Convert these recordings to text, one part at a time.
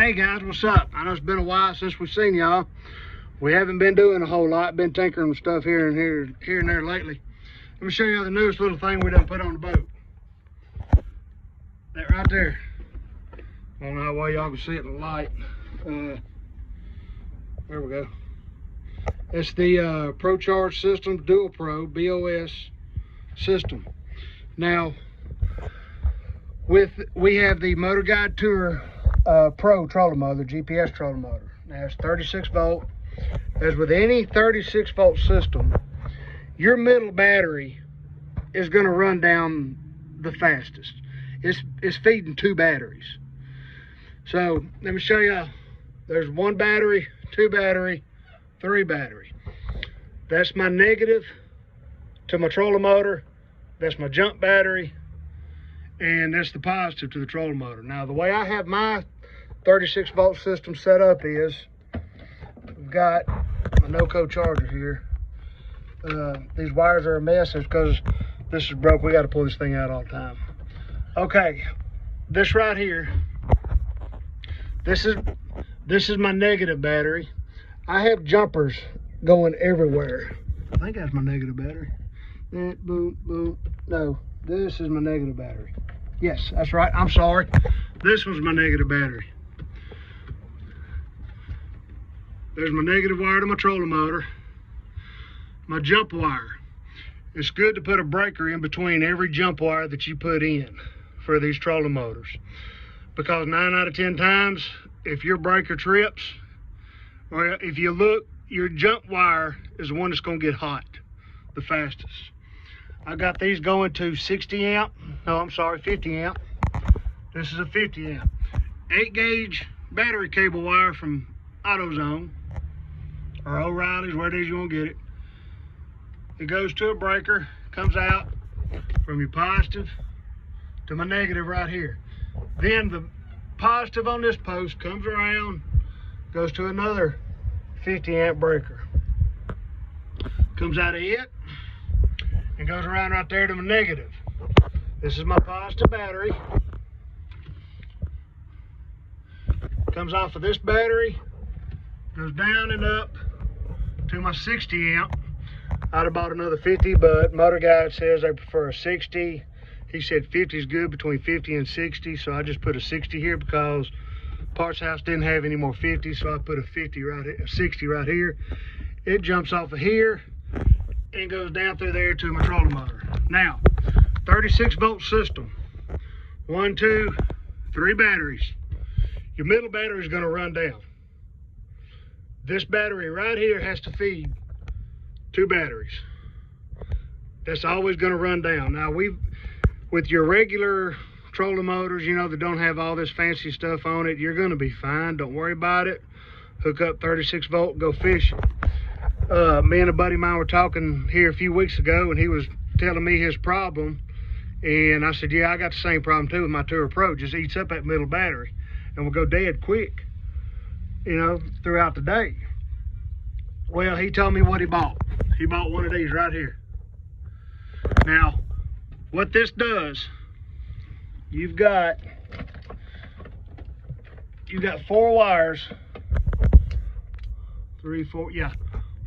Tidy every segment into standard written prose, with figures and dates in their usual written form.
Hey guys, what's up? I know it's been a while since we've seen y'all. We haven't been doing a whole lot, been tinkering with stuff here and there lately. Let me show you the newest little thing we done put on the boat. That right there. I don't know how well y'all can see it in the light. There we go. It's the Charging Systems Dual Pro BOS system. Now, we have the Motor Guide Tour Pro trolling motor, GPS trolling motor. Now it's 36 volt. As with any 36 volt system, your middle battery is going to run down the fastest. It's feeding two batteries. So let me show you. There's one battery, two battery, three battery. That's my negative to my trolling motor. That's my jump battery. And that's the positive to the trolling motor. Now the way I have my 36 volt system set up is, we've got my no-code charger here. These wires are a mess. It's because this is broke. We got to pull this thing out all the time. Okay, this right here, this is my negative battery. I have jumpers going everywhere. I think that's my negative battery. Boom, boom. No, this is my negative battery. Yes, that's right. I'm sorry. This was my negative battery. There's my negative wire to my trolling motor. My jump wire. It's good to put a breaker in between every jump wire that you put in for these trolling motors. Because 9 out of 10 times, if your breaker trips, or if you look, your jump wire is the one that's going to get hot the fastest. I got these going to 60 amp. No, I'm sorry, 50 amp. This is a 50 amp. 8 gauge battery cable wire from AutoZone or O'Reilly's, where it is you want to get it. It goes to a breaker, comes out from your positive to my negative right here. Then the positive on this post comes around, goes to another 50 amp breaker. Comes out of it and goes around right there to my negative. This is my positive battery. Comes off of this battery, goes down and up to my 60 amp. I'd have bought another 50, but Motor Guide says they prefer a 60. He said 50 is good, between 50 and 60, so I just put a 60 here because Parts House didn't have any more 50, so I put a 50 right here, a 60 right here. It jumps off of here and goes down through there to my trolling motor. Now, 36 volt system, 1, 2, 3 batteries. Your middle battery is going to run down. This battery right here has to feed 2 batteries. That's always going to run down. Now, with your regular trolling motors, you know, that don't have all this fancy stuff on it, you're going to be fine. Don't worry about it. Hook up 36 volt, go fishing. Me and a buddy of mine were talking here a few weeks ago, and he was telling me his problem. And I said, yeah, I got the same problem too with my Tour Pro. Just eats up that middle battery and will go dead quick, you know, throughout the day. Well, he told me what he bought. He bought one of these right here. Now, what this does, you've got 4 wires, 3, 4, yeah,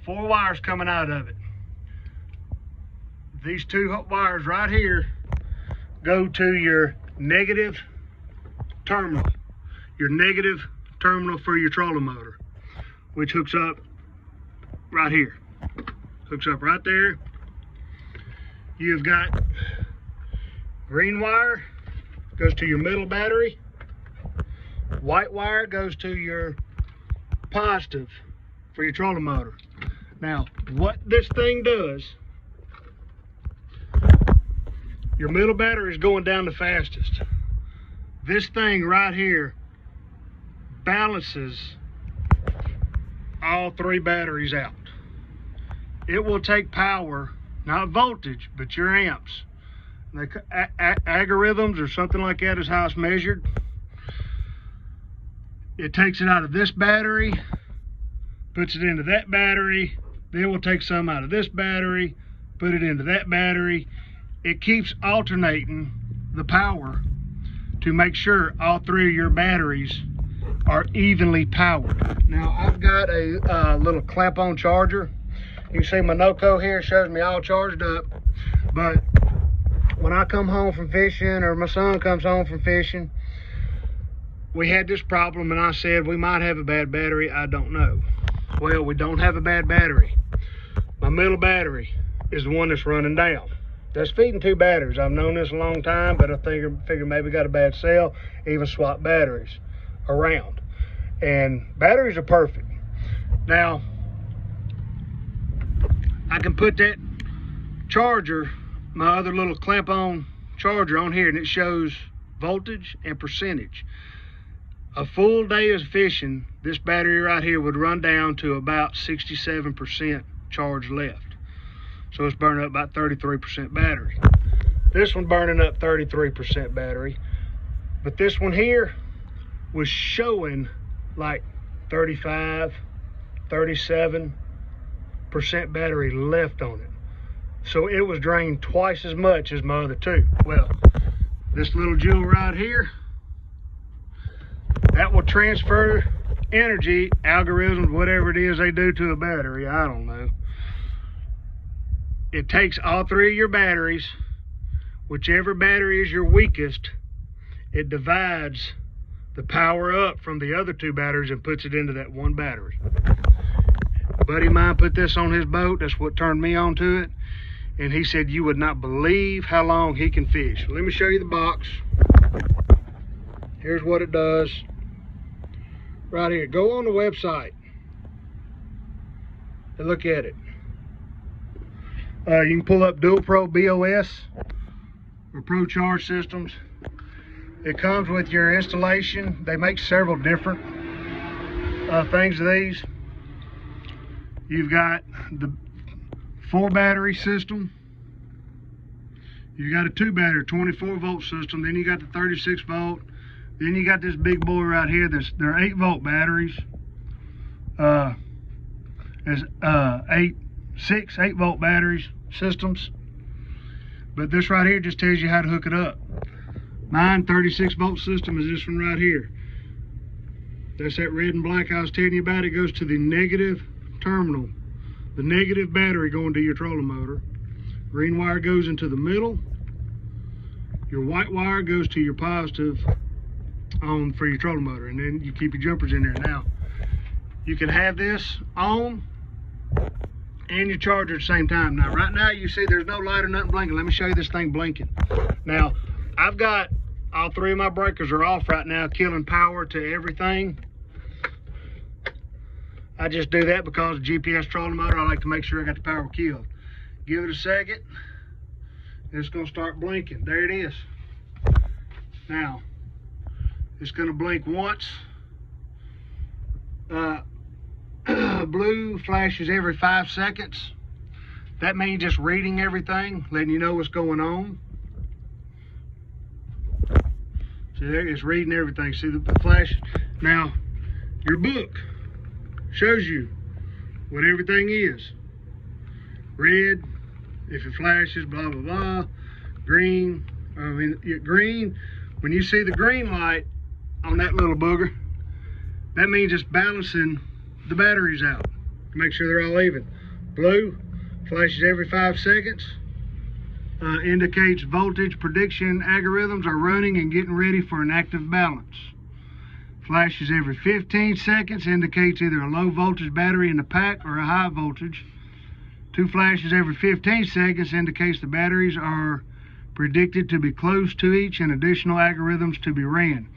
4 wires coming out of it. These 2 wires right here go to your negative terminal. Your negative terminal for your trolling motor, which hooks up right here. Hooks up right there. You've got green wire goes to your middle battery. White wire goes to your positive for your trolling motor. Now, what this thing does, your middle battery is going down the fastest. This thing right here balances all 3 batteries out. It will take power, not voltage, but your amps. Algorithms or something like that is how it's measured. It takes it out of this battery, puts it into that battery, then we'll take some out of this battery, put it into that battery. It keeps alternating the power to make sure all 3 of your batteries are evenly powered. Now I've got a little clamp-on charger. You can see my NOCO here shows me all charged up, but when I come home from fishing, or my son comes home from fishing, we had this problem, and I said we might have a bad battery. I don't know. Well, we don't have a bad battery. My middle battery is the one that's running down. That's feeding two batteries. I've known this a long time, but I figured maybe got a bad cell, even swap batteries around. And batteries are perfect. Now, I can put that charger, my other little clamp-on charger on here, and it shows voltage and percentage. A full day of fishing, this battery right here would run down to about 67% charge left. So it's burning up about 33% battery. This one burning up 33% battery, but this one here was showing like 35, 37% battery left on it. So it was drained twice as much as my other two. Well, this little jewel right here, that will transfer energy, algorithms, whatever it is they do to a battery, I don't know. It takes all three of your batteries, whichever battery is your weakest, it divides the power up from the other two batteries and puts it into that one battery. A buddy of mine put this on his boat. That's what turned me on to it. And he said you would not believe how long he can fish. Let me show you the box. Here's what it does. Right here. Go on the website and look at it. You can pull up Dual Pro BOS or Pro Charge Systems. It comes with your installation. They make several different things of these. You've got the 4 battery system. You've got a 2 battery 24 volt system. Then you got the 36 volt. Then you got this big boy right here. They're 8 volt batteries. There's 8 volt batteries systems. But this right here just tells you how to hook it up. Mine 36 volt system is this one right here. That's that red and black I was telling you about. It goes to the negative terminal, the negative battery going to your trolling motor. Green wire goes into the middle. Your white wire goes to your positive on for your trolling motor, and then you keep your jumpers in there. Now, you can have this on and your charger at the same time. Now, right now you see there's no light or nothing blinking. Let me show you this thing blinking. Now, I've got all 3 of my breakers are off right now, killing power to everything. I just do that because GPS trolling motor, I like to make sure I got the power killed. Give it a second. It's going to start blinking. There it is. Now, it's going to blink once. Blue flashes every 5 seconds. That means just reading everything, letting you know what's going on. See there, it's reading everything. See the flash? Now, your book shows you what everything is. Red, if it flashes, blah, blah, blah. Green, green, when you see the green light on that little booger, that means it's balancing the batteries out to make sure they're all even. Blue flashes every 5 seconds, indicates voltage prediction algorithms are running and getting ready for an active balance. Flashes every 15 seconds, indicates either a low voltage battery in the pack or a high voltage. 2 flashes every 15 seconds indicates the batteries are predicted to be close to each and additional algorithms to be ran.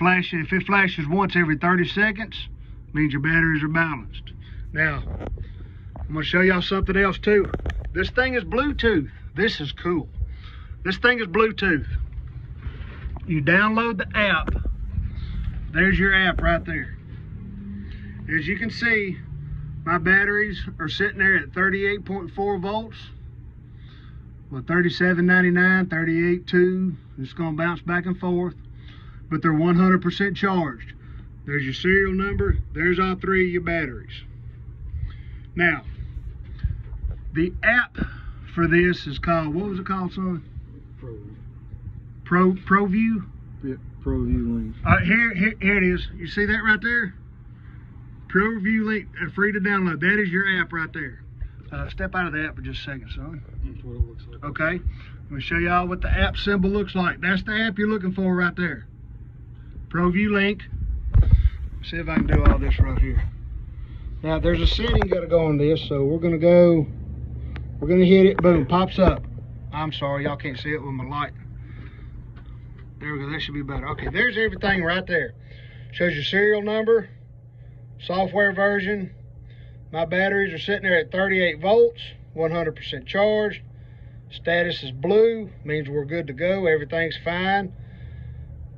If it flashes once every 30 seconds, means your batteries are balanced. Now, I'm going to show y'all something else too. This thing is Bluetooth. This is cool. This thing is Bluetooth. You download the app. There's your app right there. As you can see, my batteries are sitting there at 38.4 volts. Well, 37.99, 38.2. It's going to bounce back and forth. But they're 100% charged. There's your serial number. There's all 3 of your batteries. Now, the app for this is called, what was it called, son? ProView? Yeah. ProView link. Here it is. You see that right there? ProView link, free to download. That is your app right there. Step out of the app for just a second, son. That's what it looks like. Okay. I'm going to show y'all what the app symbol looks like. That's the app you're looking for right there. ProView link. See if I can do all this right here. Now, there's a setting got to go on this, so we're going to hit it. Boom, pops up. I'm sorry, y'all can't see it with my light. There we go, that should be better. Okay, there's everything right there. Shows your serial number, software version. My batteries are sitting there at 38 volts, 100% charged. Status is blue, means we're good to go, everything's fine.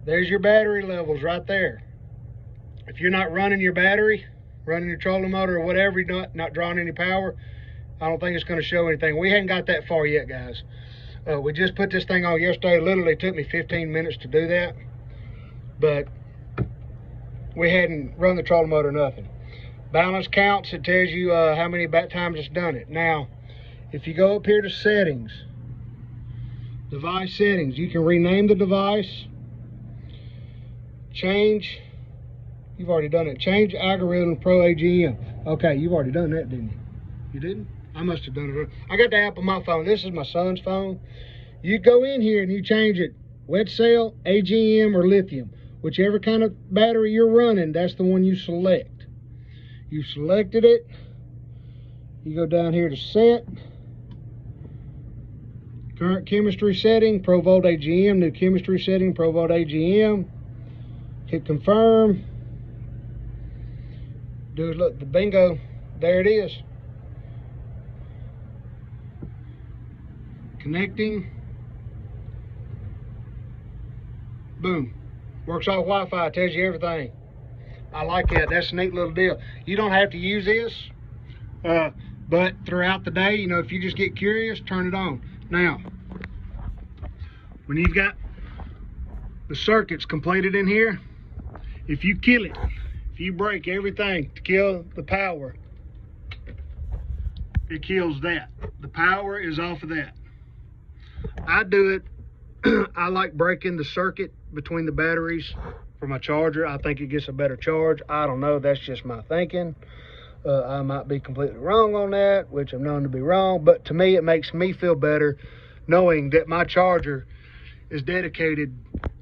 There's your battery levels right there. If you're not running your battery, running your trolling motor or whatever, you're not drawing any power, I don't think it's going to show anything. We hadn't got that far yet, guys. We just put this thing on yesterday. Literally took me 15 minutes to do that. But we hadn't run the trolling motor, nothing. Balance counts, it tells you how many times it's done it. Now, if you go up here to settings, device settings, you can rename the device, change, you've already done it, change algorithm Pro AGM. Okay, you've already done that, didn't you? You didn't? I must have done it. I got the app on my phone. This is my son's phone. You go in here and you change it, wet cell, AGM, or lithium. Whichever kind of battery you're running, that's the one you select. You selected it. You go down here to set. Current chemistry setting, Pro Volt AGM. New chemistry setting, Pro Volt AGM. Hit confirm. Do it, look, the bingo. There it is. Connecting. Boom. Works off Wi-Fi, tells you everything. I like that. That's a neat little deal. You don't have to use this, but throughout the day, you know, if you just get curious, turn it on. Now, when you've got the circuits completed in here, if you kill it, if you break everything to kill the power, it kills that. The power is off of that. I do it, I like breaking the circuit between the batteries for my charger. I think it gets a better charge. I don't know, that's just my thinking. I might be completely wrong on that, which I'm known to be wrong, but to me it makes me feel better knowing that my charger is dedicated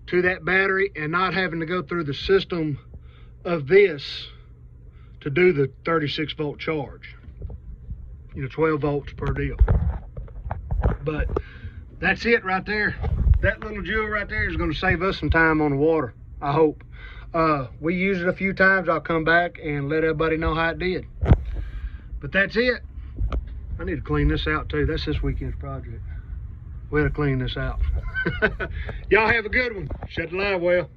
to that battery and not having to go through the system of this to do the 36 volt charge. You know, 12 volts per deal. But that's it right there. That little jewel right there is going to save us some time on the water, I hope. We used it a few times. I'll come back and let everybody know how it did. But that's it. I need to clean this out too. That's this weekend's project. We had to clean this out. Y'all have a good one. Shut the live well.